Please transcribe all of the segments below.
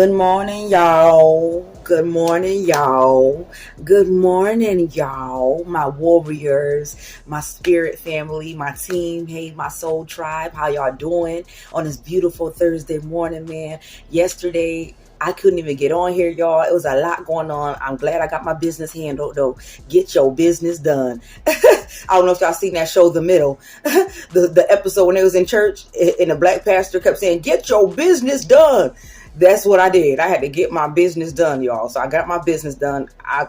Good morning, y'all. Good morning, y'all. Good morning, y'all. My warriors, my spirit family, my team. Hey, my soul tribe. How y'all doing on this beautiful Thursday morning, man? Yesterday, I couldn't even get on here, y'all. It was a lot going on. I'm glad I got my business handled, though. Get your business done. I don't know if y'all seen that show, The Middle. the episode when they was in church and the black pastor kept saying, "Get your business done." That's what I did. I had to get my business done, y'all. So I got my business done. I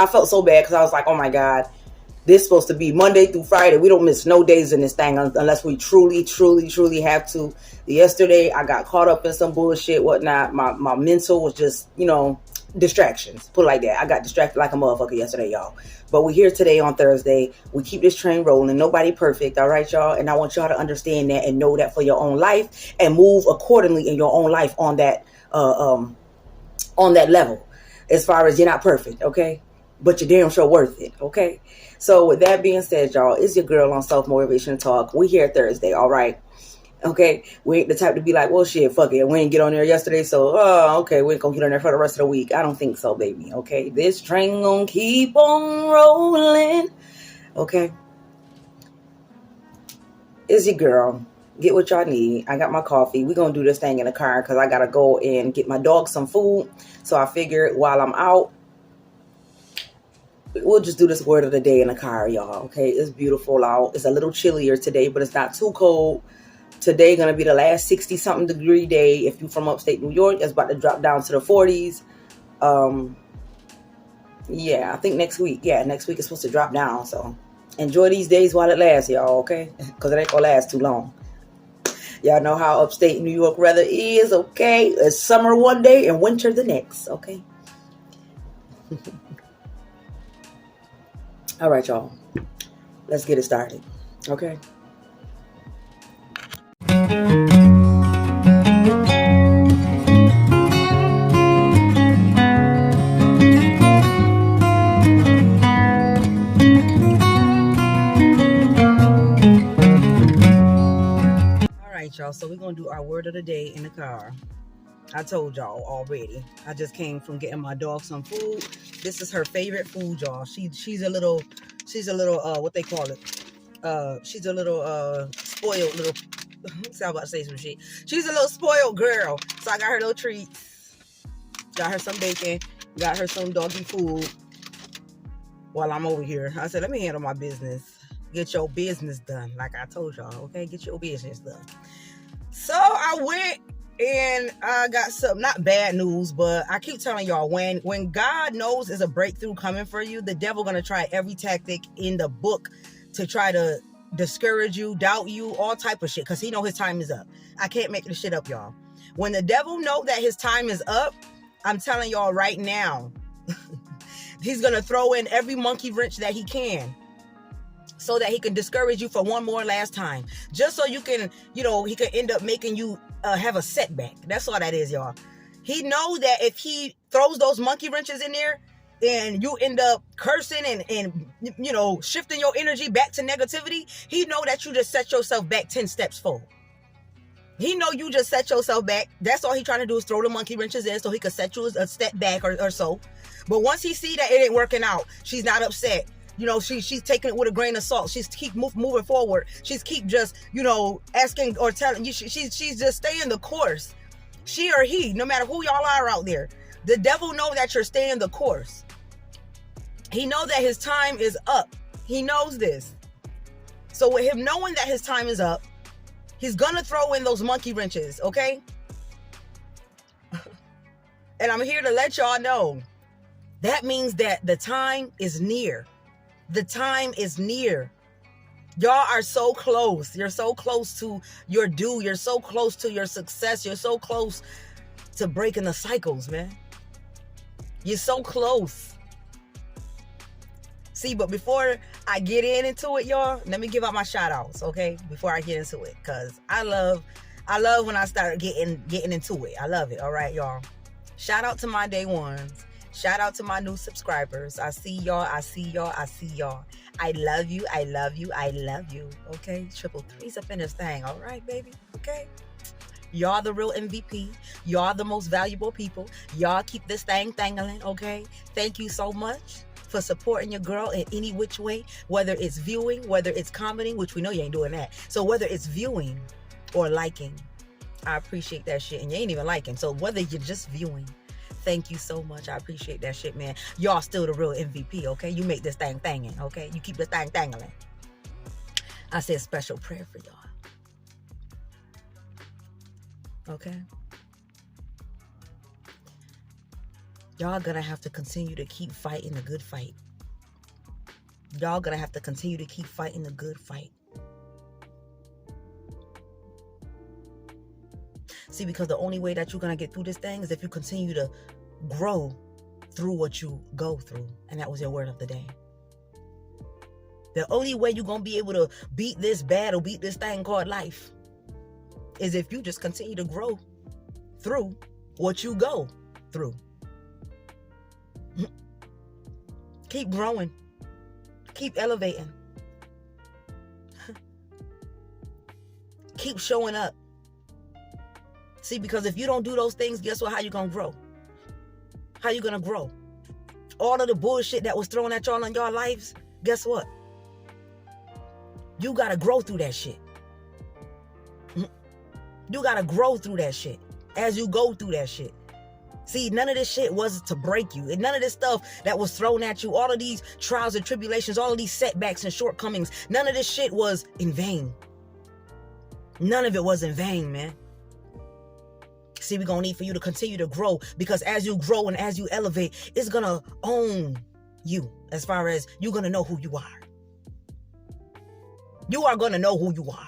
felt so bad because I was like, oh my God, this is supposed to be Monday through Friday. We don't miss no days in this thing unless we truly, truly, truly have to. Yesterday, I got caught up in some bullshit, whatnot. My mental was just, distractions. Put it like that. I got distracted like a motherfucker yesterday, y'all. But we're here today on Thursday. We keep this train rolling. Nobody perfect, all right, y'all? And I want y'all to understand that and know that for your own life and move accordingly in your own life on that level. As far as you're not perfect, okay? But you're damn sure worth it, okay? So with that being said, y'all, it's your girl on Self Motivation Talk. We here Thursday, all right? Okay, we ain't the type to be like, well, shit, fuck it. We ain't get on there yesterday, so, okay, we ain't gonna get on there for the rest of the week. I don't think so, baby, okay? This train gonna keep on rolling, okay? It's your girl. Get what y'all need. I got my coffee. We're gonna do this thing in the car because I gotta go and get my dog some food. So I figured while I'm out, we'll just do this word of the day in the car, y'all, okay? It's beautiful out. It's a little chillier today, but it's not too cold. Today gonna be the last 60-something degree day. If you're from upstate New York, it's about to drop down to the 40s. Yeah, I think next week it's supposed to drop down. So enjoy these days while it lasts, y'all, okay? Because it ain't gonna last too long. Y'all know how upstate New York weather is, okay? It's summer one day and winter the next, okay? All right, y'all. Let's get it started, okay? Y'all, so we're gonna do our word of the day in the car. I told y'all already. I just came from getting my dog some food. This is her favorite food, y'all. She's a little what they call it. She's a little spoiled little I was about to say some shit. She's a little spoiled girl. So I got her little treats. Got her some bacon. Got her some doggy food while I'm over here. I said, let me handle my business. Get your business done. Like I told y'all, okay? Get your business done. So I went and I got some, not bad news, but I keep telling y'all, when God knows there's a breakthrough coming for you, the devil gonna try every tactic in the book to try to discourage you, doubt you, all type of shit, because he know his time is up. I can't make this shit up, y'all. When the devil know that his time is up, I'm telling y'all right now, he's gonna throw in every monkey wrench that he can, so that he can discourage you for one more last time. Just so you can, he could end up making you have a setback. That's all that is, y'all. He knows that if he throws those monkey wrenches in there and you end up cursing and shifting your energy back to negativity, he know that you just set yourself back 10 steps forward. He know you just set yourself back. That's all he trying to do is throw the monkey wrenches in so he could set you a step back or so. But once he see that it ain't working out, she's not upset. She's taking it with a grain of salt. She's keep moving forward. She's keep just, asking or telling you. She's just staying the course. She or he, no matter who y'all are out there, the devil know that you're staying the course. He know that his time is up. He knows this. So with him knowing that his time is up, he's gonna throw in those monkey wrenches, okay? And I'm here to let y'all know that means that the time is near. The time is near. Y'all are so close. You're so close to your due. You're so close to your success. You're so close to breaking the cycles, man. You're so close. See, but before I get into it, y'all, let me give out my shout outs, okay? Before I get into it. Because I love when I start getting into it. I love it. All right, y'all. Shout out to my day ones. Shout out to my new subscribers. I see y'all. I see y'all. I see y'all. I love you. I love you. I love you. Okay? Triple threes up in this thing. All right, baby? Okay? Y'all the real MVP. Y'all the most valuable people. Y'all keep this thing thangling, okay? Thank you so much for supporting your girl in any which way, whether it's viewing, whether it's commenting, which we know you ain't doing that. So whether it's viewing or liking, I appreciate that shit. And you ain't even liking. So whether you're just viewing, thank you so much. I appreciate that shit, man. Y'all still the real MVP, okay? You make this thing thanging, okay? You keep this thing thangling. I say a special prayer for y'all. Okay? Y'all gonna have to continue to keep fighting the good fight. Y'all gonna have to continue to keep fighting the good fight. See, because the only way that you're gonna get through this thing is if you continue to grow through what you go through. And that was your word of the day. The only way you're gonna be able to beat this battle, beat this thing called life, is if you just continue to grow through what you go through. Keep growing. Keep elevating. Keep showing up. See, because if you don't do those things, guess what? How you gonna grow? How you gonna grow? All of the bullshit that was thrown at y'all in your lives, guess what? You gotta grow through that shit. You gotta grow through that shit as you go through that shit. See, none of this shit was to break you. And none of this stuff that was thrown at you, all of these trials and tribulations, all of these setbacks and shortcomings, none of this shit was in vain. None of it was in vain, man. See, we're going to need for you to continue to grow, because as you grow and as you elevate, it's going to own you, as far as you're going to know who you are. You are going to know who you are.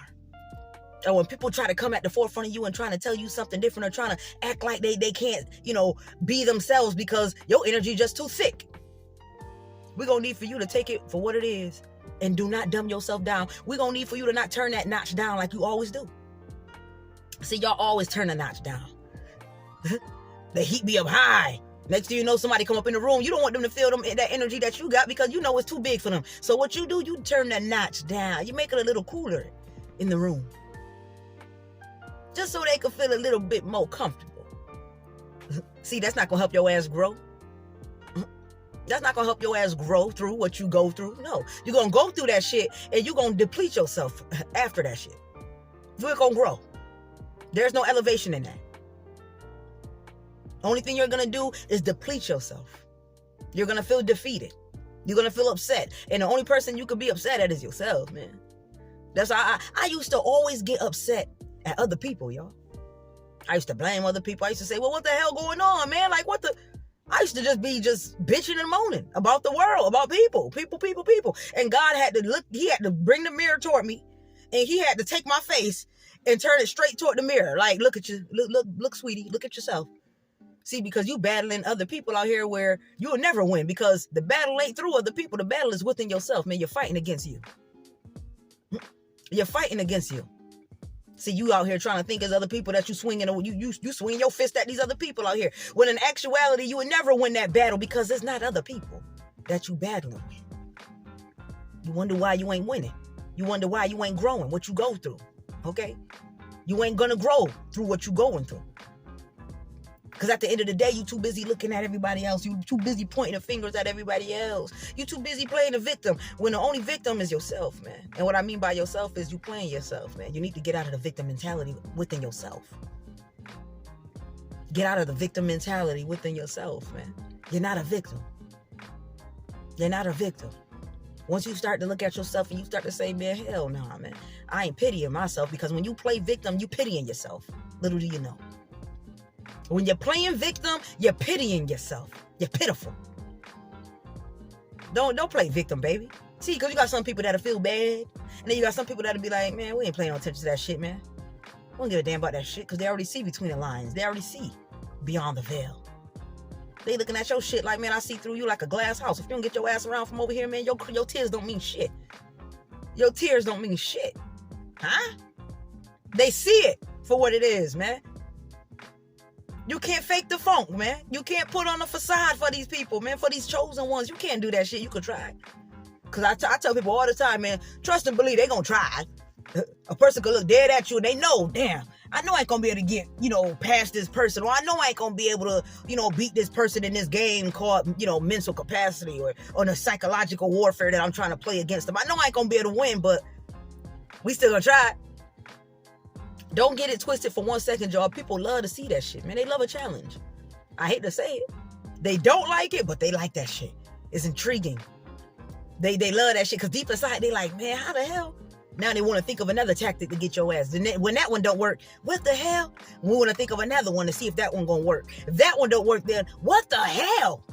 And when people try to come at the forefront of you and trying to tell you something different, or trying to act like they can't, be themselves because your energy just too thick, we're going to need for you to take it for what it is and do not dumb yourself down. We're going to need for you to not turn that notch down like you always do. See, y'all always turn the notch down. The heat be up high. Next thing you know, somebody come up in the room. You don't want them to feel that energy that you got, because you know it's too big for them. So what you do, you turn that notch down. You make it a little cooler in the room, just so they can feel a little bit more comfortable. See, that's not going to help your ass grow. That's not going to help your ass grow through what you go through. No, you're going to go through that shit and you're going to deplete yourself after that shit. You ain't going to grow. There's no elevation in that. Only thing you're going to do is deplete yourself. You're going to feel defeated. You're going to feel upset. And the only person you could be upset at is yourself, man. That's why I used to always get upset at other people, y'all. I used to blame other people. I used to say, well, what the hell going on, man? Like, what the... I used to just be bitching and moaning about the world, about people. And God had to look, he had to bring the mirror toward me, and he had to take my face and turn it straight toward the mirror. Like, look at you, look, sweetie, look at yourself. See, because you battling other people out here where you'll never win, because the battle ain't through other people. The battle is within yourself, man. You're fighting against you. You're fighting against you. See, you out here trying to think as other people that you swinging, you swing your fist at these other people out here. When in actuality, you would never win that battle, because it's not other people that you battling with. You wonder why you ain't winning. You wonder why you ain't growing, what you go through. Okay? You ain't gonna grow through what you going through. Because at the end of the day, you too busy looking at everybody else. You too busy pointing the fingers at everybody else. You too busy playing the victim, when the only victim is yourself, man. And what I mean by yourself is you playing yourself, man. You need to get out of the victim mentality within yourself. Get out of the victim mentality within yourself, man. You're not a victim. You're not a victim. Once you start to look at yourself and you start to say, man, hell nah, man. I ain't pitying myself, because when you play victim, you pitying yourself. Little do you know. When you're playing victim, you're pitying yourself. You're pitiful. Don't play victim, baby. See, because you got some people that'll feel bad. And then you got some people that'll be like, man, we ain't paying no attention to that shit, man. We don't give a damn about that shit, because they already see between the lines. They already see beyond the veil. They looking at your shit like, man, I see through you like a glass house. If you don't get your ass around from over here, man, your tears don't mean shit. Your tears don't mean shit. Huh? They see it for what it is, man. You can't fake the funk, man. You can't put on a facade for these people, man. For these chosen ones, you can't do that shit. You could try. Because I tell people all the time, man, trust and believe they gonna try. A person could look dead at you and they know, damn, I know I ain't gonna be able to get, past this person, or I know I ain't gonna be able to, beat this person in this game called, mental capacity or the psychological warfare that I'm trying to play against them. I know I ain't gonna be able to win, but we still gonna try. Don't get it twisted for 1 second, y'all. People love to see that shit, man. They love a challenge. I hate to say it. They don't like it, but they like that shit. It's intriguing. They love that shit because deep inside, they like, man, how the hell? Now they want to think of another tactic to get your ass. And when that one don't work, what the hell? We want to think of another one to see if that one gonna work. If that one don't work, then what the hell?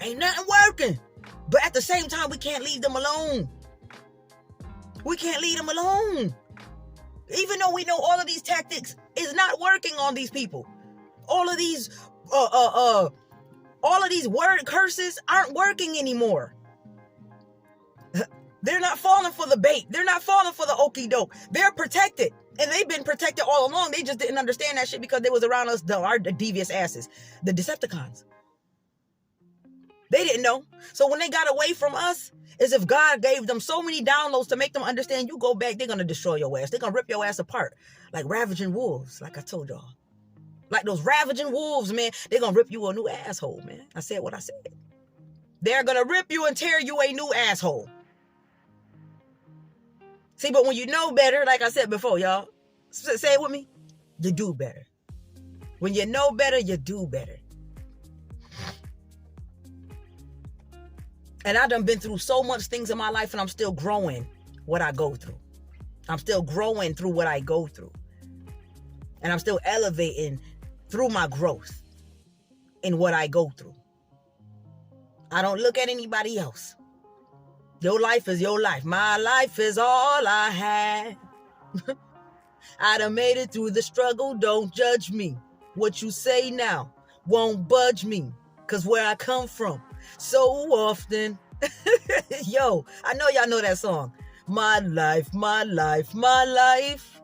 Ain't nothing working. But at the same time, we can't leave them alone. We can't leave them alone. Even though we know all of these tactics is not working on these people. All of these word curses aren't working anymore. They're not falling for the bait. They're not falling for the okie doke. They're protected. And they've been protected all along. They just didn't understand that shit because they was around us, our devious asses. The Decepticons. They didn't know. So when they got away from us, as if God gave them so many downloads to make them understand, you go back, they're going to destroy your ass. They're going to rip your ass apart. Like ravaging wolves, like I told y'all. Like those ravaging wolves, man. They're going to rip you a new asshole, man. I said what I said. They're going to rip you and tear you a new asshole. See, but when you know better, like I said before, y'all, say it with me, you do better. When you know better, you do better. And I done been through so much things in my life, and I'm still growing what I go through. I'm still growing through what I go through. And I'm still elevating through my growth in what I go through. I don't look at anybody else. Your life is your life. My life is all I have. I done made it through the struggle. Don't judge me. What you say now won't budge me. Cause where I come from so often. Yo, I know y'all know that song. My life, my life, my life.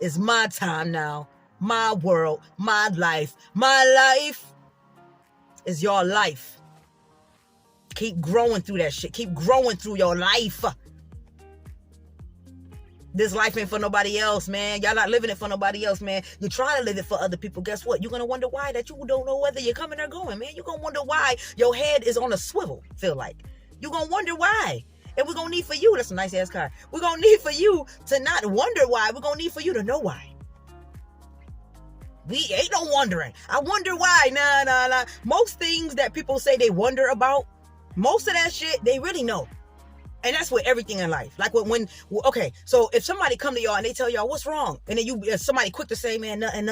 It's my time now. My world, my life. My life is your life. Keep growing through that shit. Keep growing through your life. This life ain't for nobody else, man. Y'all not living it for nobody else, man. You try to live it for other people. Guess what? You're going to wonder why that you don't know whether you're coming or going, man. You're going to wonder why your head is on a swivel, feel like. You're going to wonder why. And we're going to need for you. That's a nice ass car. We're going to need for you to not wonder why. We're going to need for you to know why. We ain't no wondering. I wonder why. Nah. Most things that people say they wonder about, most of that shit, they really know. And that's with everything in life. Like okay, so if somebody come to y'all and they tell y'all what's wrong, and then somebody quick to say, man, nothing.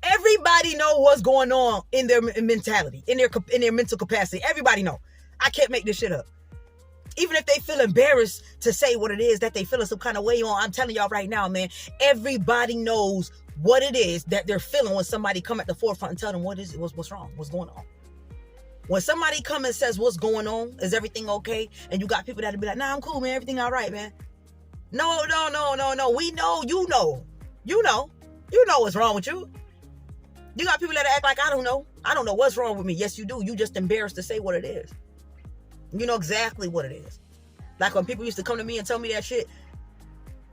Everybody know what's going on in their mentality, in their mental capacity. Everybody know. I can't make this shit up. Even if they feel embarrassed to say what it is that they feeling some kind of way on, I'm telling y'all right now, man, everybody knows what it is that they're feeling when somebody come at the forefront and tell them what's wrong, what's going on. When somebody come and says, what's going on? Is everything okay? And you got people that'll be like, nah, I'm cool, man. Everything all right, man. No. We know, you know. You know what's wrong with you. You got people that act like, I don't know. I don't know what's wrong with me. Yes, you do. You just embarrassed to say what it is. You know exactly what it is. Like when people used to come to me and tell me that shit,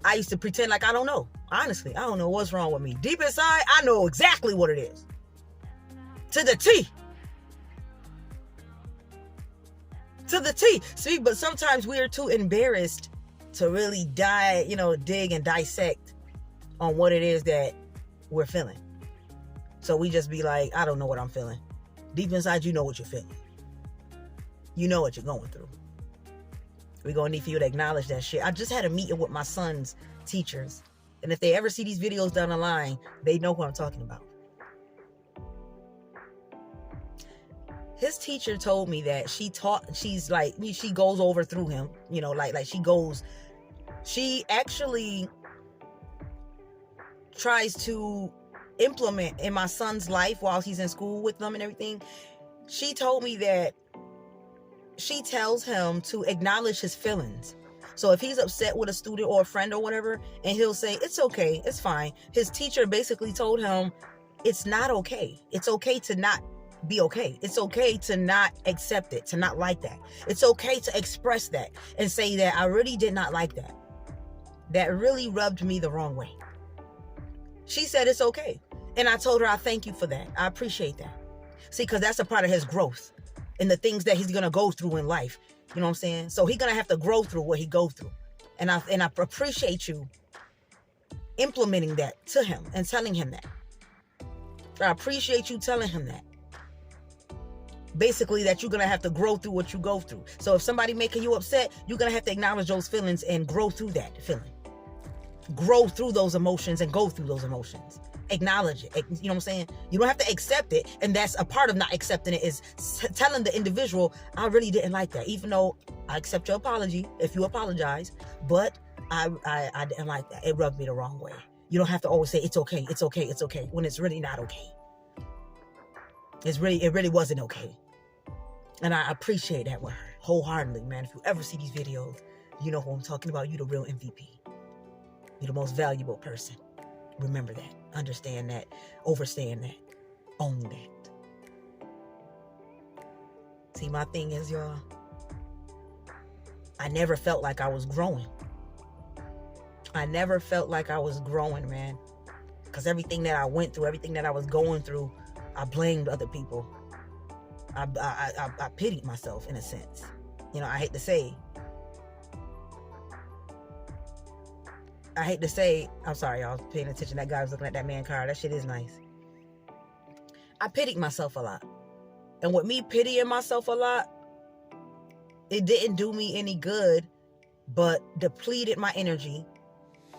I used to pretend like I don't know. Honestly, I don't know what's wrong with me. Deep inside, I know exactly what it is. To the T. To the T. See, but sometimes we are too embarrassed to really dig and dissect on what it is that we're feeling. So we just be like, I don't know what I'm feeling. Deep inside, you know what you're feeling. You know what you're going through. We're going to need for you to acknowledge that shit. I just had a meeting with my son's teachers. And if they ever see these videos down the line, they know who I'm talking about. His teacher told me that she goes over through him, she actually tries to implement in my son's life while he's in school with them and everything. She told me that she tells him to acknowledge his feelings. So if he's upset with a student or a friend or whatever, and he'll say, it's okay, it's fine. His teacher basically told him, it's not okay. It's okay to not be okay. It's okay to not accept it, to not like that. It's okay to express that and say that I really did not like that. That really rubbed me the wrong way. She said it's okay. And I told her, I thank you for that. I appreciate that. See, because that's a part of his growth and the things that he's going to go through in life. You know what I'm saying? So he's going to have to grow through what he goes through. And I appreciate you implementing that to him and telling him that. I appreciate you telling him that. Basically, that you're going to have to grow through what you go through. So if somebody making you upset, you're going to have to acknowledge those feelings and grow through that feeling. Grow through those emotions and go through those emotions. Acknowledge it. You know what I'm saying? You don't have to accept it. And that's a part of not accepting it, is telling the individual, I really didn't like that. Even though I accept your apology if you apologize, but I didn't like that. It rubbed me the wrong way. You don't have to always say, it's okay, it's okay, it's okay, when it's really not okay. It really wasn't okay. And I appreciate that with her wholeheartedly, man. If you ever see these videos, you know who I'm talking about. You the real MVP. You're the most valuable person. Remember that. Understand that. Overstand that. Own that. See, my thing is, y'all, I never felt like I was growing. I never felt like I was growing, man. Because everything that I went through, everything that I was going through, I blamed other people. I pitied myself in a sense. You know, I hate to say, I'm sorry, y'all, paying attention. That guy was looking at that man car. That shit is nice. I pitied myself a lot. And with me pitying myself a lot, it didn't do me any good, but depleted my energy.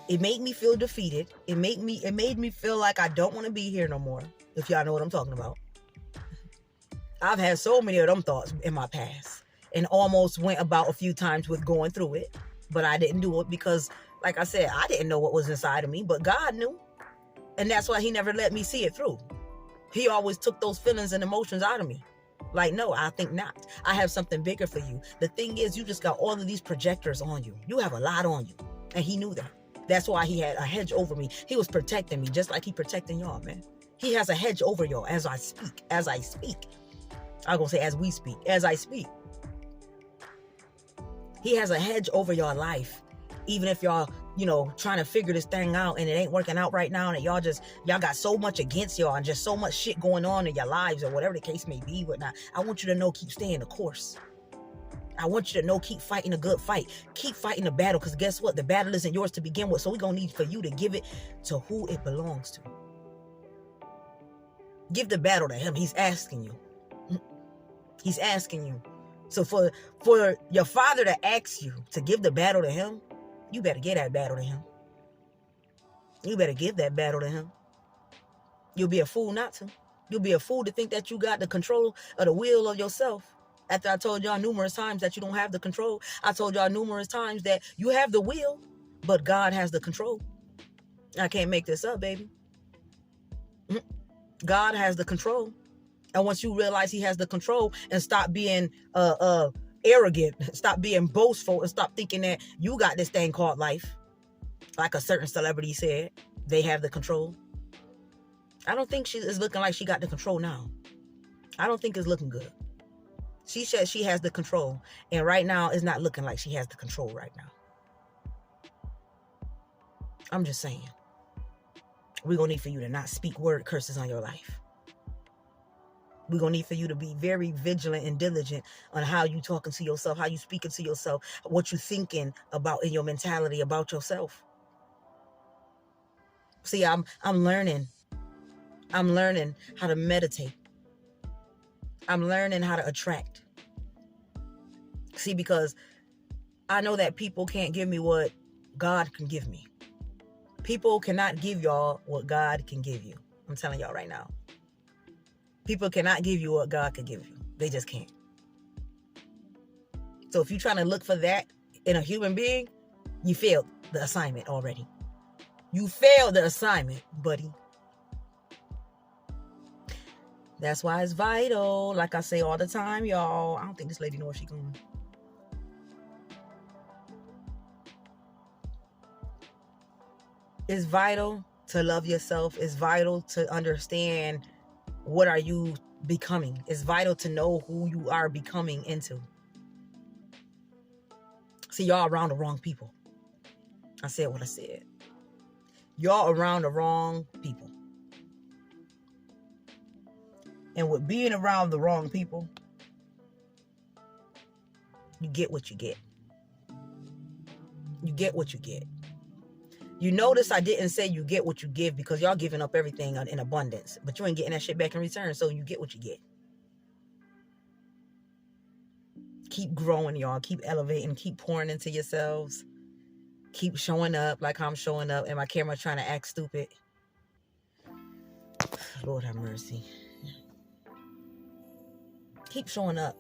It made me feel defeated. It made me feel like I don't want to be here no more, if y'all know what I'm talking about. I've had so many of them thoughts in my past and almost went about a few times with going through it, but I didn't do it because, like I said, I didn't know what was inside of me, but God knew. And that's why he never let me see it through. He always took those feelings and emotions out of me. Like, no, I think not. I have something bigger for you. The thing is, you just got all of these projectors on you. You have a lot on you. And he knew that. That's why he had a hedge over me. He was protecting me just like he protecting y'all, man. He has a hedge over y'all as I speak. I'm going to say as we speak. As I speak. He has a hedge over your life. Even if y'all, trying to figure this thing out and it ain't working out right now, and y'all got so much against y'all and just so much shit going on in your lives or whatever the case may be, whatnot. I want you to know, keep staying the course. I want you to know, keep fighting a good fight. Keep fighting the battle, because guess what? The battle isn't yours to begin with. So we're going to need for you to give it to who it belongs to. Give the battle to him. He's asking you. He's asking you. So for your father to ask you to give the battle to him, you better give that battle to him. You better give that battle to him. You'll be a fool not to. You'll be a fool to think that you got the control of the will of yourself. After I told y'all numerous times that you don't have the control. I told y'all numerous times that you have the will, but God has the control. I can't make this up, baby. God has the control. And once you realize he has the control and stop being arrogant, stop being boastful, and stop thinking that you got this thing called life, like a certain celebrity said, they have the control. I don't think she is looking like she got the control now. I don't think it's looking good. She said she has the control, and right now it's not looking like she has the control right now. I'm just saying. We're going to need for you to not speak word curses on your life. We're going to need for you to be very vigilant and diligent on how you talking to yourself, how you speaking to yourself, what you thinking about in your mentality about yourself. See, I'm learning. I'm learning how to meditate. I'm learning how to attract. See, because I know that people can't give me what God can give me. People cannot give y'all what God can give you. I'm telling y'all right now. People cannot give you what God can give you. They just can't. So if you're trying to look for that in a human being, you failed the assignment already. You failed the assignment, buddy. That's why it's vital. Like I say all the time, y'all. I don't think this lady knows where she's going. It's vital to love yourself. It's vital to understand what are you becoming. It's vital to know who you are becoming into. See, y'all around the wrong people. I said what I said. Y'all around the wrong people. And with being around the wrong people, you get what you get. You get what you get. You notice I didn't say you get what you give, because y'all giving up everything in abundance, but you ain't getting that shit back in return. So you get what you get. Keep growing, y'all. Keep elevating. Keep pouring into yourselves. Keep showing up like I'm showing up, and my camera trying to act stupid. Lord have mercy. Keep showing up.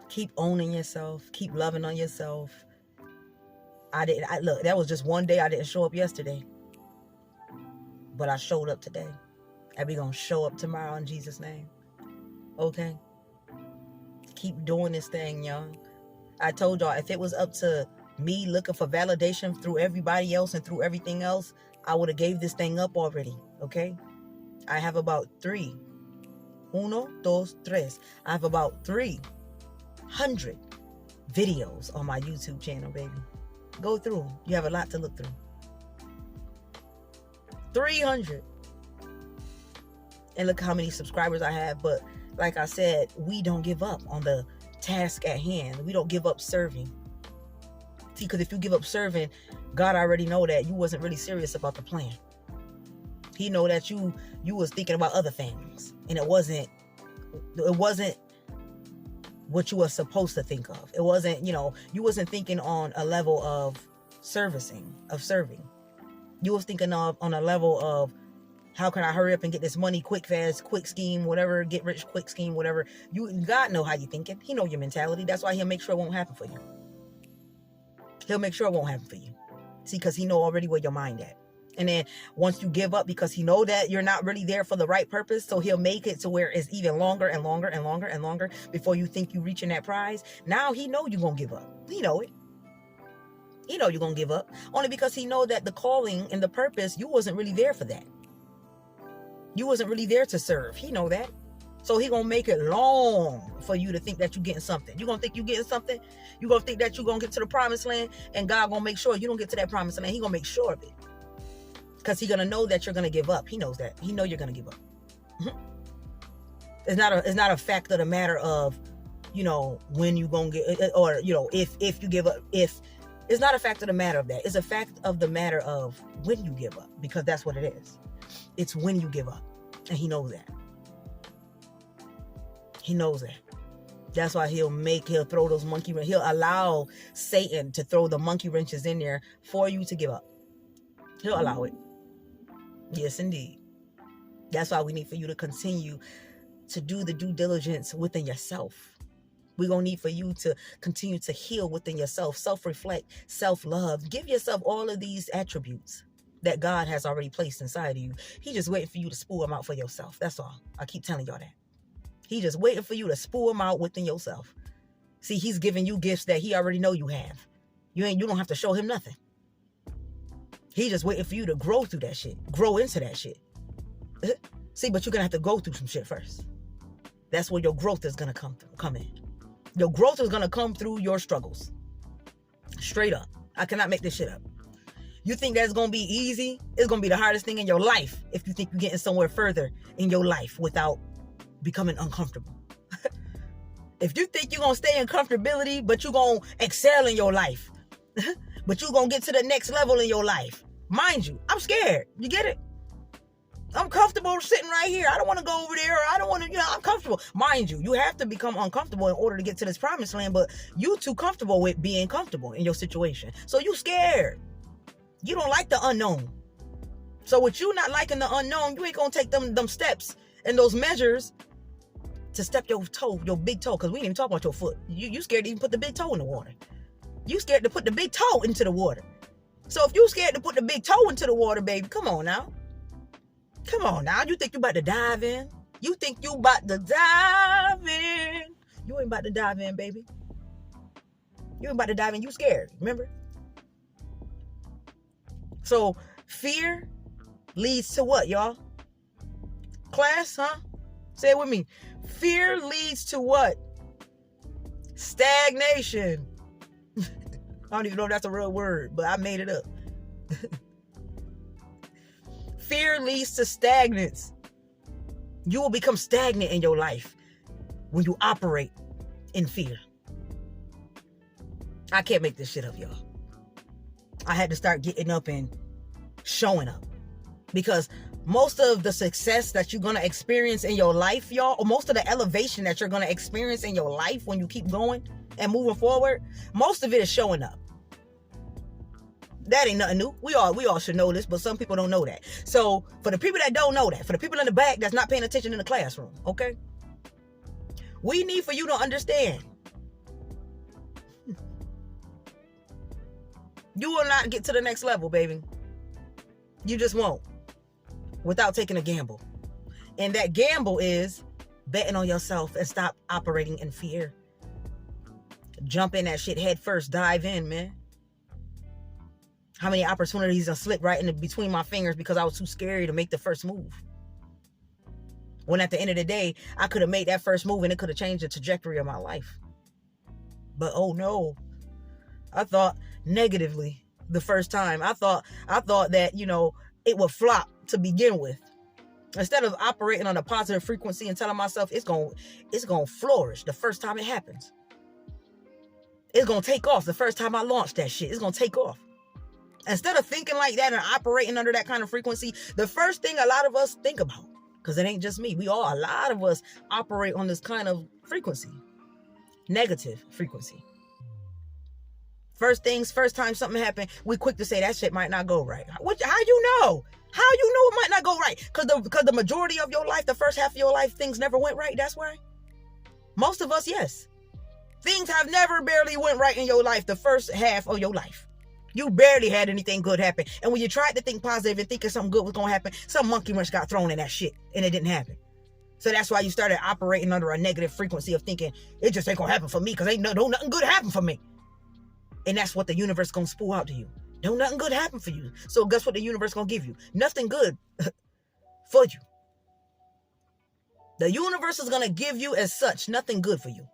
Keep owning yourself. Keep loving on yourself. Look, that was just one day. I didn't show up yesterday, but I showed up today. And we gonna show up tomorrow in Jesus' name. Okay? Keep doing this thing, y'all. I told y'all, if it was up to me looking for validation through everybody else and through everything else, I would have gave this thing up already. Okay? I have about 300 videos on my YouTube channel, baby. Go through them. You have a lot to look through. 300. And look how many subscribers I have. But like I said, we don't give up on the task at hand. We don't give up serving. See, because if you give up serving, God already know that you wasn't really serious about the plan. He know that you was thinking about other things, and it wasn't what you were supposed to think of. It wasn't, you wasn't thinking on a level of serving. You was thinking of on a level of, how can I hurry up and get this money quick, fast, quick scheme, whatever, get rich quick scheme, whatever. God know how you thinking. He know your mentality. That's why he'll make sure it won't happen for you. He'll make sure it won't happen for you. See, because he know already where your mind at. And then once you give up, because he know that you're not really there for the right purpose, so he'll make it to where it's even longer and longer and longer and longer before you think you reaching that prize. Now he know you're going to give up. He know it. He know you're going to give up. Only because he know that the calling and the purpose, you wasn't really there for that. You wasn't really there to serve. He know that. So he gonna make it long for you to think that you're getting something. You gonna think you're getting something? You gonna think that you're gonna get to the promised land, and God gonna make sure you don't get to that promised land. He gonna make sure of it. Because he gonna know that you're gonna give up. He knows that. He know you're gonna give up. It's not a fact of the matter of, when you gonna get, or, if you give up. If it's not a fact of the matter of that. It's a fact of the matter of when you give up, because that's what it is. It's when you give up. And he knows that. He knows that. That's why he'll throw those he'll allow Satan to throw the monkey wrenches in there for you to give up. He'll allow it. Yes, indeed. That's why we need for you to continue to do the due diligence within yourself. We're going to need for you to continue to heal within yourself, self-reflect, self-love. Give yourself all of these attributes that God has already placed inside of you. He just waiting for you to spool them out for yourself. That's all. I keep telling y'all that. He just waiting for you to spool them out within yourself. See, he's giving you gifts that he already know you have. You don't have to show him nothing. He just waiting for you to grow through that shit. Grow into that shit. See, but you're going to have to go through some shit first. That's where your growth is going to come in. Your growth is going to come through your struggles. Straight up. I cannot make this shit up. You think that's going to be easy? It's going to be the hardest thing in your life if you think you're getting somewhere further in your life without becoming uncomfortable. If you think you're going to stay in comfortability, but you're going to excel in your life, but you're going to get to the next level in your life. Mind you, I'm scared. You get it? I'm comfortable sitting right here. I don't want to go over there. I don't want to, I'm comfortable. Mind you, you have to become uncomfortable in order to get to this promised land, but you too comfortable with being comfortable in your situation. So you scared. You don't like the unknown. So with you not liking the unknown, you ain't going to take them steps and those measures to step your big toe, because we ain't even talking about your foot. You scared to even put the big toe in the water. You scared to put the big toe into the water. So if you scared to put the big toe into the water, baby, come on now. Come on now. You think you about to dive in? You think you about to dive in? You ain't about to dive in, baby. You ain't about to dive in. You scared, remember? So fear leads to what, y'all? Class, huh? Say it with me. Fear leads to what? Stagnation. I don't even know if that's a real word, but I made it up. Fear leads to stagnance. You will become stagnant in your life when you operate in fear. I can't make this shit up, y'all. I had to start getting up and showing up. Because most of the success that you're going to experience in your life, y'all, or most of the elevation that you're going to experience in your life when you keep going and moving forward, most of it is showing up. That ain't nothing new. We all should know this, but some people don't know that. So for the people that don't know that, for the people in the back that's not paying attention in the classroom, okay? We need for you to understand. You will not get to the next level, baby. You just won't. Without taking a gamble. And that gamble is betting on yourself and stop operating in fear. Jump in that shit head first. Dive in, man. How many opportunities have slipped right in between my fingers because I was too scary to make the first move. When at the end of the day, I could have made that first move and it could have changed the trajectory of my life. But oh no. I thought negatively the first time. I thought that, it would flop to begin with. Instead of operating on a positive frequency and telling myself it's going to flourish the first time it happens. It's going to take off the first time I launch that shit. It's going to take off. Instead of thinking like that and operating under that kind of frequency, the first thing a lot of us think about, because it ain't just me, a lot of us operate on this kind of frequency. Negative frequency. First time something happened, we quick to say that shit might not go right. How you know? How you know it might not go right? Because the majority of your life, the first half of your life, things never went right. That's why. Most of us, yes. Things have never barely went right in your life, the first half of your life. You barely had anything good happen. And when you tried to think positive and thinking something good was going to happen, some monkey wrench got thrown in that shit and it didn't happen. So that's why you started operating under a negative frequency of thinking, it just ain't going to happen for me because nothing good happen for me. And that's what the universe going to spool out to you. Don't nothing good happen for you. So guess what the universe going to give you? Nothing good for you. The universe is going to give you as such nothing good for you.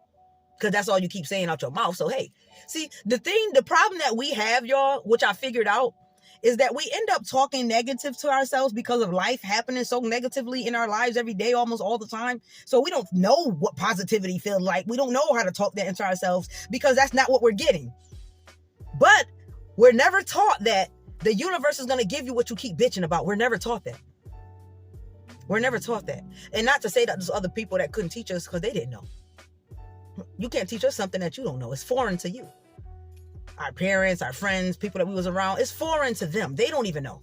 Because that's all you keep saying out your mouth. So, hey, see, the problem that we have, y'all, which I figured out, is that we end up talking negative to ourselves because of life happening so negatively in our lives every day, almost all the time. So we don't know what positivity feels like. We don't know how to talk that into ourselves because that's not what we're getting. But we're never taught that the universe is going to give you what you keep bitching about. We're never taught that. We're never taught that. And not to say that there's other people that couldn't teach us because they didn't know. You can't teach us something that you don't know. It's foreign to you. Our parents, our friends, people that we was around, it's foreign to them. They don't even know.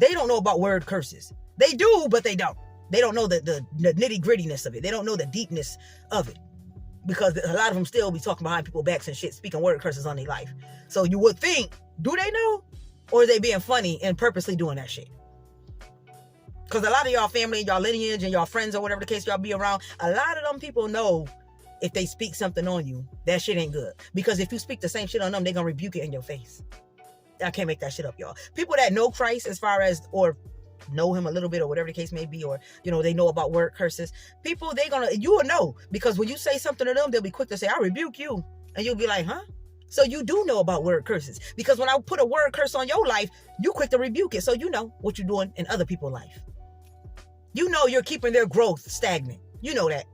They don't know about word curses. They do, but they don't. They don't know the nitty grittiness of it. They don't know the deepness of it. Because a lot of them still be talking behind people's backs and shit, speaking word curses on their life. So you would think, do they know? Or are they being funny and purposely doing that shit? Because a lot of y'all family, y'all lineage, and y'all friends, or whatever the case y'all be around, a lot of them people know if they speak something on you, that shit ain't good. Because if you speak the same shit on them, they're going to rebuke it in your face. I can't make that shit up, y'all. People that know Christ as far as, or know him a little bit, or whatever the case may be, or, they know about word curses. People, you will know. Because when you say something to them, they'll be quick to say, I rebuke you. And you'll be like, huh? So you do know about word curses. Because when I put a word curse on your life, you quick to rebuke it. So you know what you're doing in other people's life. You know you're keeping their growth stagnant. You know that.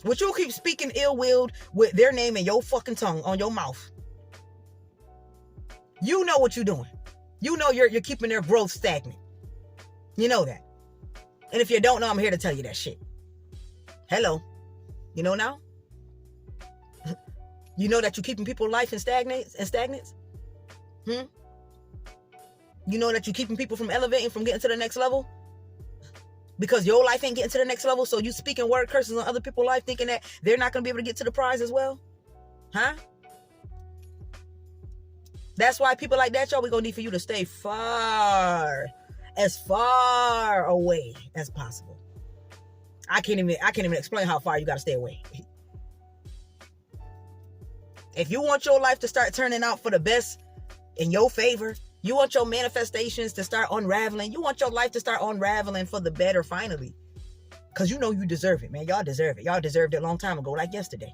Would you keep speaking ill-willed with their name in your fucking tongue on your mouth? You know what you're doing. You know you're keeping their growth stagnant. You know that. And if you don't know, I'm here to tell you that shit. Hello. You know now? You know that you're keeping people's life in stagnates? You know that you're keeping people from elevating, from getting to the next level? Because your life ain't getting to the next level, so you speaking word curses on other people's life thinking that they're not going to be able to get to the prize as well? Huh? That's why people like that, y'all, we're going to need for you to stay as far away as possible. I can't even explain how far you got to stay away. If you want your life to start turning out for the best in your favor, you want your manifestations to start unraveling. You want your life to start unraveling for the better finally. Because you know you deserve it, man. Y'all deserve it. Y'all deserved it a long time ago, like yesterday.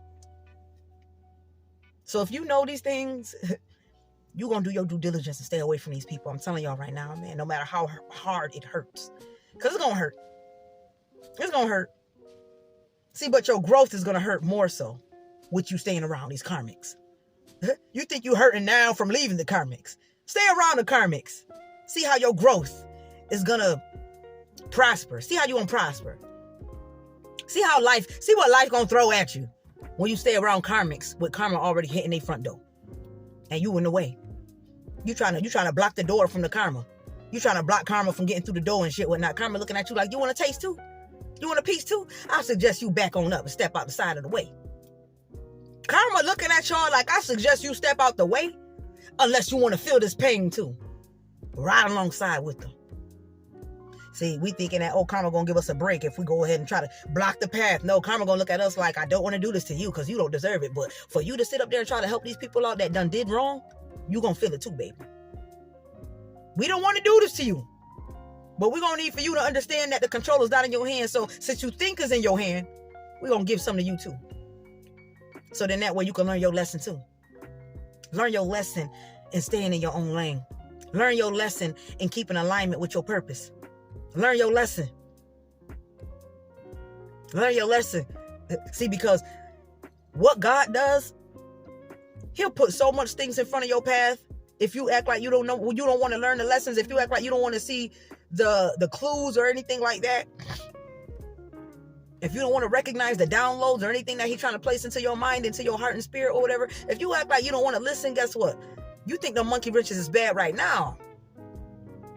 So if you know these things, You're going to do your due diligence and stay away from these people. I'm telling y'all right now, man, no matter how hard it hurts. Because it's going to hurt. It's going to hurt. See, but your growth is going to hurt more so with you staying around these karmics. You think you're hurting now from leaving the karmics. Stay around the karmics. See how your growth is going to prosper. See how you're going to prosper. See what life going to throw at you when you stay around karmics with karma already hitting their front door. And you in the way. You trying to block the door from the karma. You trying to block karma from getting through the door and shit, whatnot. Karma looking at you like, you want a taste too? You want a piece too? I suggest you back on up and step out the side of the way. Karma looking at y'all like, I suggest you step out the way unless you want to feel this pain too. Right alongside with them. See, we thinking that, oh, karma gonna give us a break if we go ahead and try to block the path. No, karma gonna look at us like, I don't want to do this to you because you don't deserve it. But for you to sit up there and try to help these people out that done did wrong, you gonna feel it too, baby. We don't want to do this to you. But we're gonna need for you to understand that the controller's not in your hand. So since you think it's in your hand, we're gonna give some to you too. So then that way you can learn your lesson too. Learn your lesson in staying in your own lane. Learn your lesson in keeping alignment with your purpose. Learn your lesson. Learn your lesson. See, because what God does, he'll put so much things in front of your path. If you act like you don't know, you don't want to learn the lessons, if you act like you don't want to see the clues or anything like that, if you don't want to recognize the downloads or anything that he's trying to place into your mind, into your heart and spirit or whatever, if you act like you don't want to listen, guess what? You think the monkey wrenches is bad right now.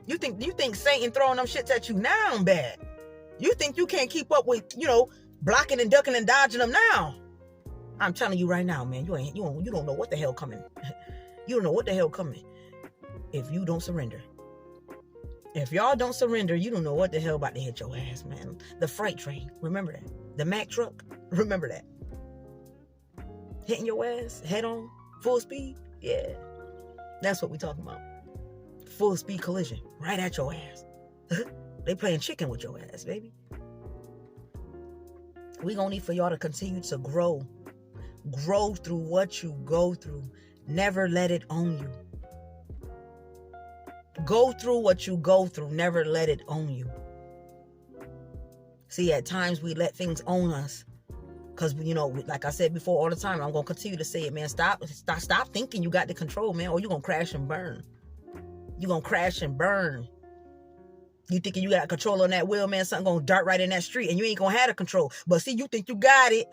You think Satan throwing them shits at you now bad. You think you can't keep up with, blocking and ducking and dodging them now. I'm telling you right now, man, you don't know what the hell coming. You don't know what the hell coming if you don't surrender. If y'all don't surrender, you don't know what the hell about to hit your ass, man. The freight train, remember that. The Mack truck, remember that. Hitting your ass, head on, full speed, yeah. That's what we talking about. Full speed collision, right at your ass. They playing chicken with your ass, baby. We gonna need for y'all to continue to grow. Grow through what you go through. Never let it own you. Go through what you go through. Never let it own you. See, at times we let things own us. Because, like I said before all the time, I'm going to continue to say it, man. Stop thinking you got the control, man, or you're going to crash and burn. You're going to crash and burn. You thinking you got control on that wheel, man, something going to dart right in that street, and you ain't going to have the control. But see, you think you got it.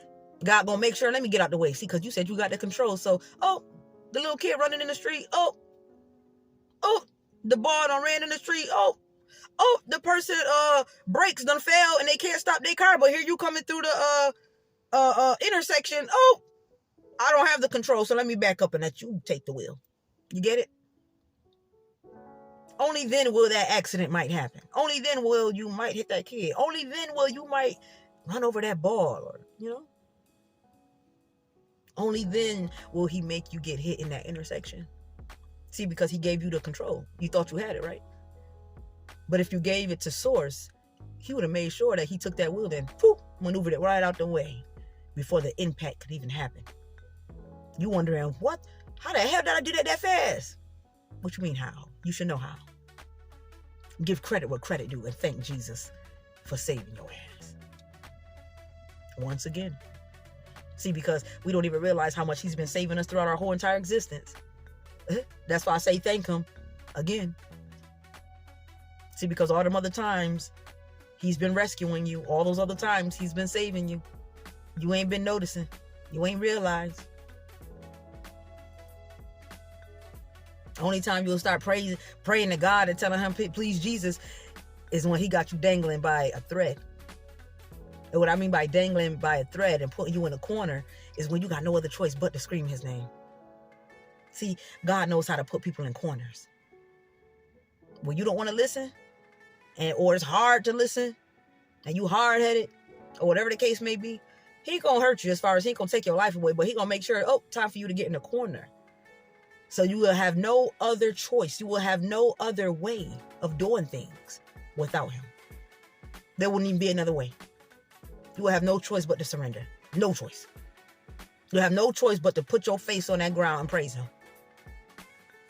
God going to make sure, let me get out the way. See, because you said you got the control. So, the little kid running in the street. The ball done ran in the street. The person brakes done fell and they can't stop their car. But here you coming through the intersection. I don't have the control, so let me back up and let you take the wheel. You get it? Only then will that accident might happen. Only then will you might hit that kid. Only then will you might run over that ball, or Only then will he make you get hit in that intersection. See, because he gave you the control. You thought you had it, right? But if you gave it to Source, he would have made sure that he took that wheel and maneuvered it right out the way before the impact could even happen. You wondering, what? How the hell did I do that fast? What you mean how? You should know how. Give credit where credit due and thank Jesus for saving your ass. Once again. See, because we don't even realize how much he's been saving us throughout our whole entire existence. That's why I say thank him again. See, because all them other times he's been rescuing you, all those other times he's been saving you, you ain't been noticing. You ain't realized. Only time you'll start praying to God and telling him, please Jesus, is when he got you dangling by a thread. And what I mean by dangling by a thread and putting you in a corner is when you got no other choice but to scream his name. See, God knows how to put people in corners. When you don't want to listen, or it's hard to listen, and you hard-headed, or whatever the case may be, he ain't gonna hurt you as far as he ain't gonna take your life away, but he gonna make sure, time for you to get in the corner. So you will have no other choice. You will have no other way of doing things without him. There wouldn't even be another way. You will have no choice but to surrender. No choice. You have no choice but to put your face on that ground and praise him.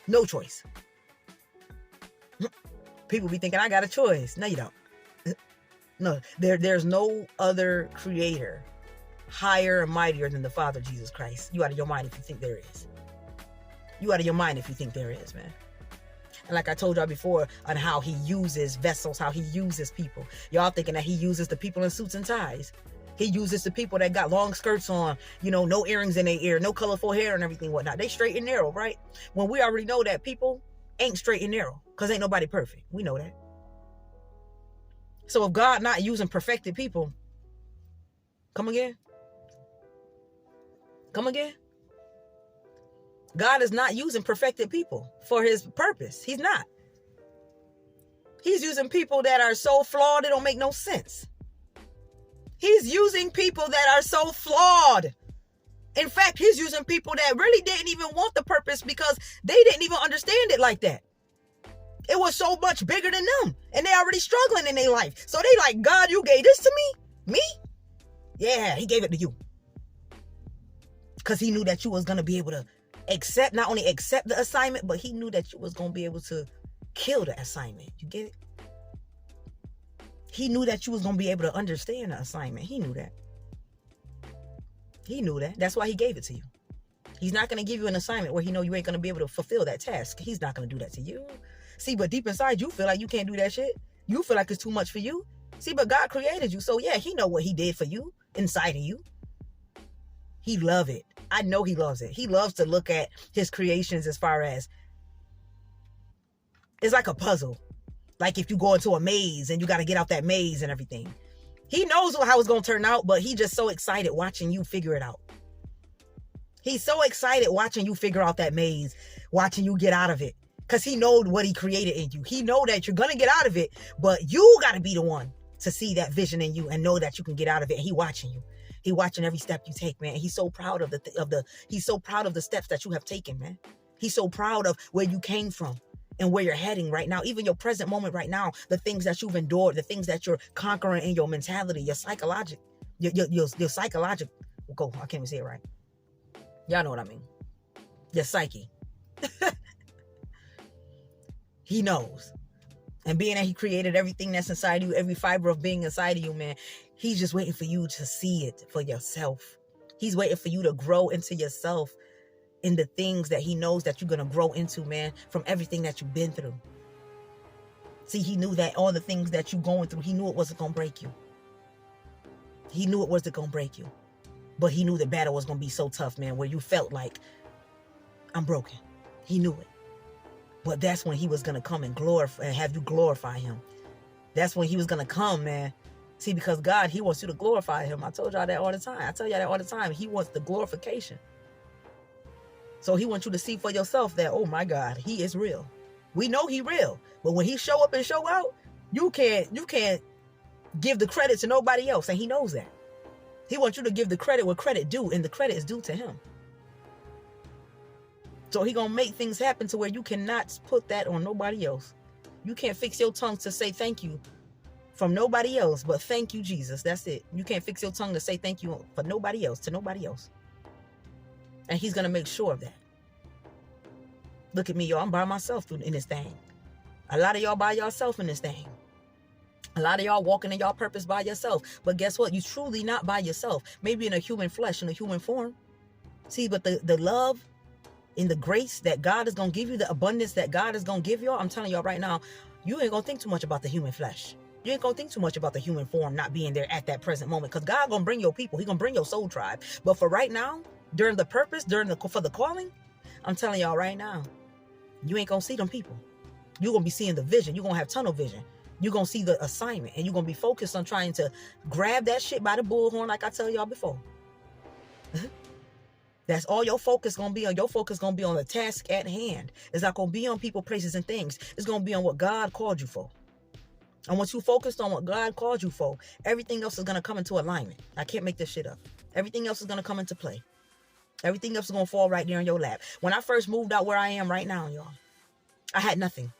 No choice. People be thinking I got a choice. No, you don't. No, there's no other creator higher and mightier than the Father Jesus Christ. You out of your mind if you think there is. You out of your mind if you think there is, man. And like I told y'all before on how he uses vessels, how he uses people. Y'all thinking that he uses the people in suits and ties. He uses the people that got long skirts on, no earrings in their ear, no colorful hair and everything, whatnot. They straight and narrow, right? When we already know that people ain't straight and narrow, because ain't nobody perfect. We know that. So if God not using perfected people, come again? Come again? God is not using perfected people for his purpose. He's not. He's using people that are so flawed it don't make no sense. He's using people that are so flawed. In fact, he's using people that really didn't even want the purpose because they didn't even understand it like that. It was so much bigger than them. And they already struggling in their life. So they like, God, you gave this to me? Me? Yeah, he gave it to you. Because he knew that you was going to be able to not only accept the assignment, but he knew that you was going to be able to kill the assignment. You get it? He knew that you was going to be able to understand the assignment. He knew that. He knew that. That's why he gave it to you. He's not going to give you an assignment where he know you ain't going to be able to fulfill that task. He's not going to do that to you. See, but deep inside, you feel like you can't do that shit. You feel like it's too much for you. See, but God created you. So yeah, he know what he did for you inside of you. He love it. I know he loves it. He loves to look at his creations as far as it's like a puzzle. Like if you go into a maze and you got to get out that maze and everything. He knows how it's going to turn out, but he's just so excited watching you figure it out. He's so excited watching you figure out that maze, watching you get out of it. Because he knows what he created in you. He know that you're going to get out of it, but you got to be the one to see that vision in you and know that you can get out of it. And he watching you. He watching every step you take, man. He's so proud of he's so proud of the steps that you have taken, man. He's so proud of where you came from and where you're heading right now. Even your present moment right now, the things that you've endured, the things that you're conquering in your mentality, your psychological, your psychological, I can't even say it right. Y'all know what I mean. Your psyche. He knows. And being that he created everything that's inside you, every fiber of being inside of you, man, he's just waiting for you to see it for yourself. He's waiting for you to grow into yourself in the things that he knows that you're going to grow into, man, from everything that you've been through. See, he knew that all the things that you're going through, he knew it wasn't going to break you. He knew it wasn't going to break you. But he knew the battle was going to be so tough, man, where you felt like, I'm broken. He knew it. But that's when he was going to come and glorify and have you glorify him. That's when he was going to come, man. See, because God, he wants you to glorify him. I told y'all that all the time. I tell y'all that all the time. He wants the glorification. So he wants you to see for yourself that, oh my God, he is real. We know he real. But when he show up and show out, you can't give the credit to nobody else. And he knows that. He wants you to give the credit where credit due. And the credit is due to him. So he gonna make things happen to where you cannot put that on nobody else. You can't fix your tongue to say thank you from nobody else, but thank you, Jesus. That's it. You can't fix your tongue to say thank you for nobody else, to nobody else. And he's gonna make sure of that. Look at me, y'all. I'm by myself in this thing. A lot of y'all by yourself in this thing. A lot of y'all walking in y'all purpose by yourself. But guess what? You truly not by yourself. Maybe in a human flesh, in a human form. See, but the love, in the grace that God is going to give you, the abundance that God is going to give y'all, I'm telling y'all right now, you ain't going to think too much about the human flesh. You ain't going to think too much about the human form not being there at that present moment, because God going to bring your people. He going to bring your soul tribe. But for right now, during the purpose, for the calling, I'm telling y'all right now, you ain't going to see them people. You're going to be seeing the vision. You're going to have tunnel vision. You're going to see the assignment, and you're going to be focused on trying to grab that shit by the bullhorn like I tell y'all before. That's all your focus going to be on. Your focus going to be on the task at hand. It's not going to be on people, places, and things. It's going to be on what God called you for. And once you focused on what God called you for, everything else is going to come into alignment. I can't make this shit up. Everything else is going to come into play. Everything else is going to fall right there in your lap. When I first moved out where I am right now, y'all, I had nothing.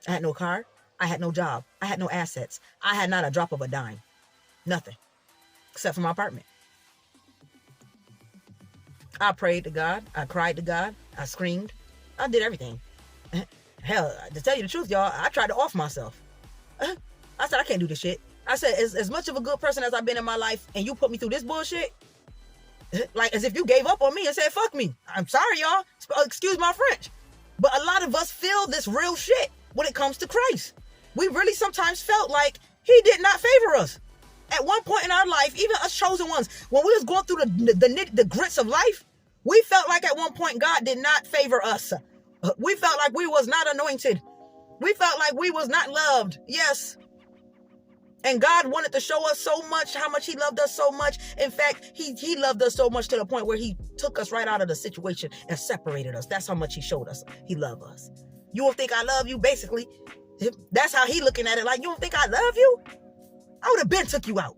I had no car. I had no job. I had no assets. I had not a drop of a dime. Nothing. Except for my apartment. I prayed to God. I cried to God. I screamed. I did everything. Hell, to tell you the truth, y'all, I tried to off myself. I said, I can't do this shit. I said, as much of a good person as I've been in my life, and you put me through this bullshit, like as if you gave up on me and said, fuck me. I'm sorry, y'all. Excuse my French. But a lot of us feel this real shit when it comes to Christ. We really sometimes felt like he did not favor us. At one point in our life, even us chosen ones, when we was going through the grits of life, we felt like at one point God did not favor us. We felt like we was not anointed. We felt like we was not loved. Yes. And God wanted to show us so much, how much he loved us so much. In fact, he loved us so much to the point where he took us right out of the situation and separated us. That's how much he showed us he loved us. You don't think I love you? Basically, that's how he looking at it. Like, you don't think I love you? I would have been took you out.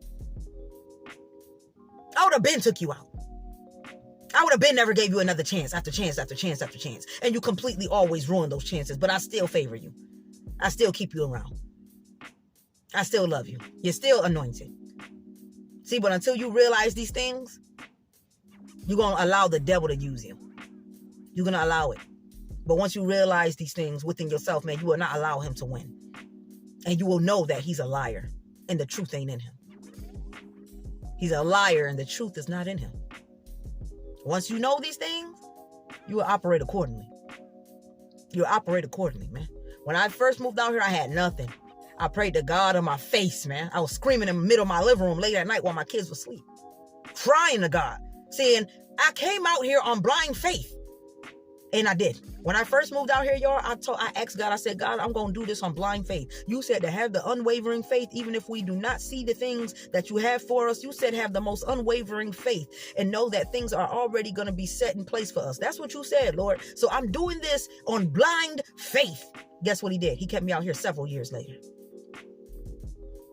I would have been took you out. I would have been never gave you another chance after chance after chance after chance. And you completely always ruin those chances. But I still favor you. I still keep you around. I still love you. You're still anointed. See, but until you realize these things, you're going to allow the devil to use you. You're going to allow it. But once you realize these things within yourself, man, you will not allow him to win. And you will know that he's a liar and the truth ain't in him. He's a liar and the truth is not in him. Once you know these things, you will operate accordingly. You'll operate accordingly, man. When I first moved out here, I had nothing. I prayed to God on my face, man. I was screaming in the middle of my living room late at night while my kids were asleep. Crying to God. Saying, I came out here on blind faith. And I did. When I first moved out here, y'all, I asked God, I said, God, I'm going to do this on blind faith. You said to have the unwavering faith, even if we do not see the things that you have for us. You said have the most unwavering faith and know that things are already going to be set in place for us. That's what you said, Lord. So I'm doing this on blind faith. Guess what he did? He kept me out here several years later.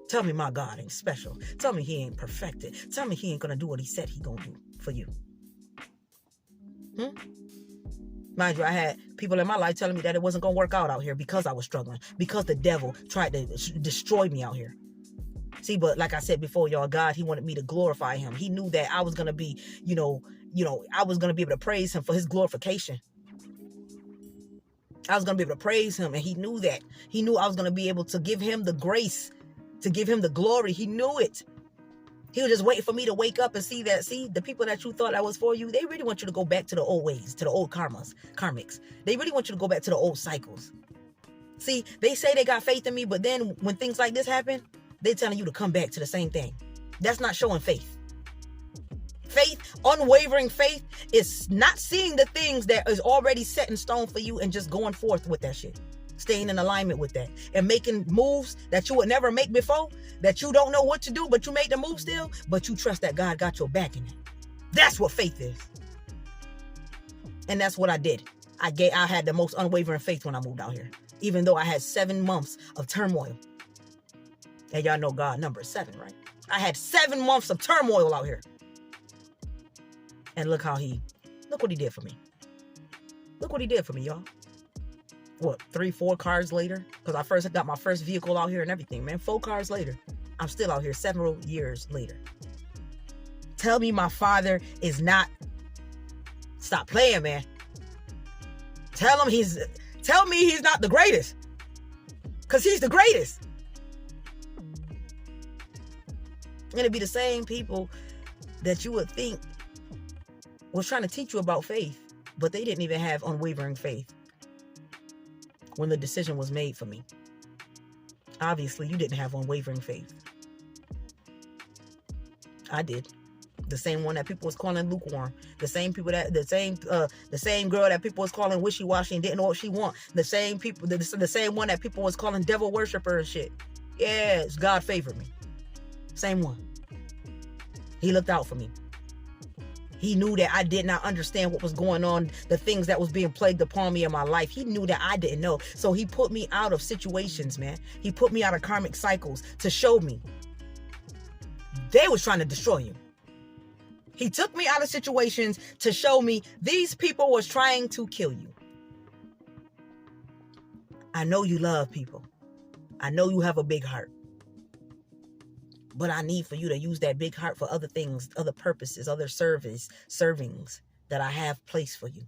Tell me my God ain't special. Tell me he ain't perfected. Tell me he ain't going to do what he said he going to do for you. Mind you, I had people in my life telling me that it wasn't going to work out here because I was struggling, because the devil tried to destroy me out here. See, but like I said before, y'all, God, he wanted me to glorify him. He knew that I was going to be, I was going to be able to praise him for his glorification. I was going to be able to praise him, and he knew that. He knew I was going to be able to give him the grace, to give him the glory. He knew it. He was just waiting for me to wake up and see that, the people that you thought that was for you, they really want you to go back to the old ways, to the old karmics. They really want you to go back to the old cycles. See, they say they got faith in me, but then when things like this happen, they're telling you to come back to the same thing. That's not showing faith. Faith, unwavering faith, is not seeing the things that is already set in stone for you and just going forth with that shit. Staying in alignment with that and making moves that you would never make before, that you don't know what to do, but you make the move still, but you trust that God got your back in it. That's what faith is. And that's what I did. I had the most unwavering faith when I moved out here, even though I had 7 months of turmoil. And y'all know God number 7, right? I had 7 months of turmoil out here. And look what he did for me. Look what he did for me, y'all. What, 3-4 cars later? Because I first got my first vehicle out here and everything, man. 4 cars later. I'm still out here several years later. Tell me my father is not... Stop playing, man. Tell me he's not the greatest. Because he's the greatest. And it'd be the same people that you would think was trying to teach you about faith, but they didn't even have unwavering faith when the decision was made for me. Obviously, you didn't have unwavering faith. I did. The same one that people was calling lukewarm. The same girl that people was calling wishy-washy and didn't know what she want. The same one that people was calling devil worshiper and shit. Yes, God favored me. Same one. He looked out for me. He knew that I did not understand what was going on, the things that was being plagued upon me in my life. He knew that I didn't know. So he put me out of situations, man. He put me out of karmic cycles to show me they was trying to destroy you. He took me out of situations to show me these people was trying to kill you. I know you love people. I know you have a big heart. But I need for you to use that big heart for other things, other purposes, other servings that I have placed for you.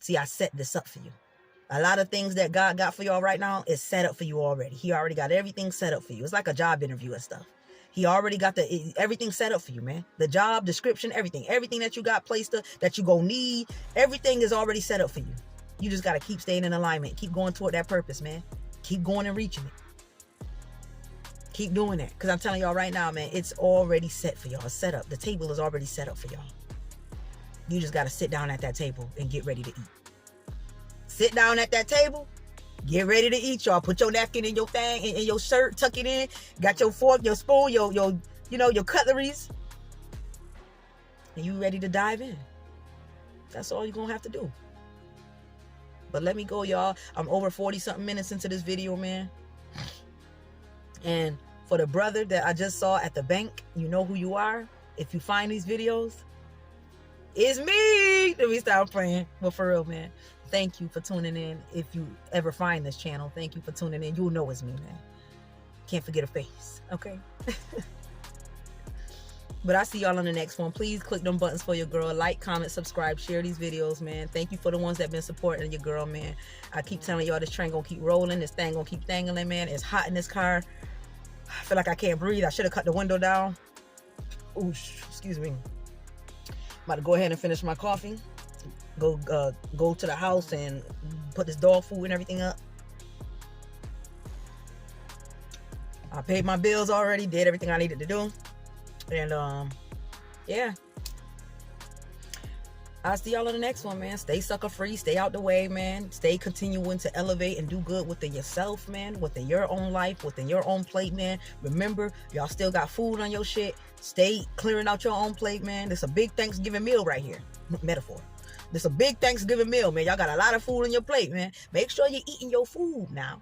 See, I set this up for you. A lot of things that God got for y'all right now is set up for you already. He already got everything set up for you. It's like a job interview and stuff. He already got everything set up for you, man. The job description, everything that you got placed up, that you gonna need, everything is already set up for you. You just gotta keep staying in alignment. Keep going toward that purpose, man. Keep going and reaching it. Keep doing that. Because I'm telling y'all right now, man, it's already set for y'all. It's set up. The table is already set up for y'all. You just gotta sit down at that table and get ready to eat. Sit down at that table. Get ready to eat, y'all. Put your napkin in your thing, in your shirt, tuck it in. Got your fork, your spoon, your cutleries. And you ready to dive in. That's all you're going to have to do. But let me go, y'all. I'm over 40-something minutes into this video, man. And for the brother that I just saw at the bank, you know who you are. If you find these videos, it's me. Let me stop praying. But for real, man. Thank you for tuning in. If you ever find this channel, thank you for tuning in. You'll know it's me, man. Can't forget a face, okay? But I'll see y'all on the next one. Please click them buttons for your girl. Like, comment, subscribe, share these videos, man. Thank you for the ones that been supporting your girl, man. I keep telling y'all this train gonna keep rolling. This thing gonna keep dangling, man. It's hot in this car. I feel like I can't breathe. I should have cut the window down. Ooh, excuse me. About to go ahead and finish my coffee. Go to the house and put this dog food and everything up. I paid my bills already, did everything I needed to do. And yeah. I'll see y'all on the next one, man. Stay sucker free, stay out the way, man. Stay continuing to elevate and do good within yourself, man. Within your own life, within your own plate, man. Remember, y'all still got food on your shit. Stay clearing out your own plate, man. There's a big Thanksgiving meal right here. Metaphor. There's a big Thanksgiving meal, man. Y'all got a lot of food on your plate, man. Make sure you're eating your food now.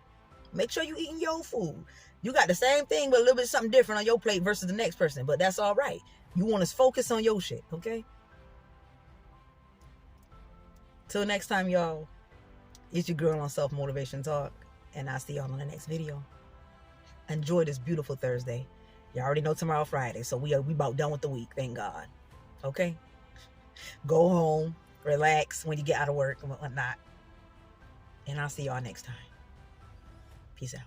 Make sure you're eating your food. You got the same thing, but a little bit something different on your plate versus the next person. But that's all right. You want to focus on your shit, okay? Till next time, y'all. It's your girl on Self-Motivation Talk. And I'll see y'all on the next video. Enjoy this beautiful Thursday. Y'all already know tomorrow Friday. So we about done with the week. Thank God. Okay? Go home. Relax when you get out of work and whatnot. And I'll see y'all next time. Peace out.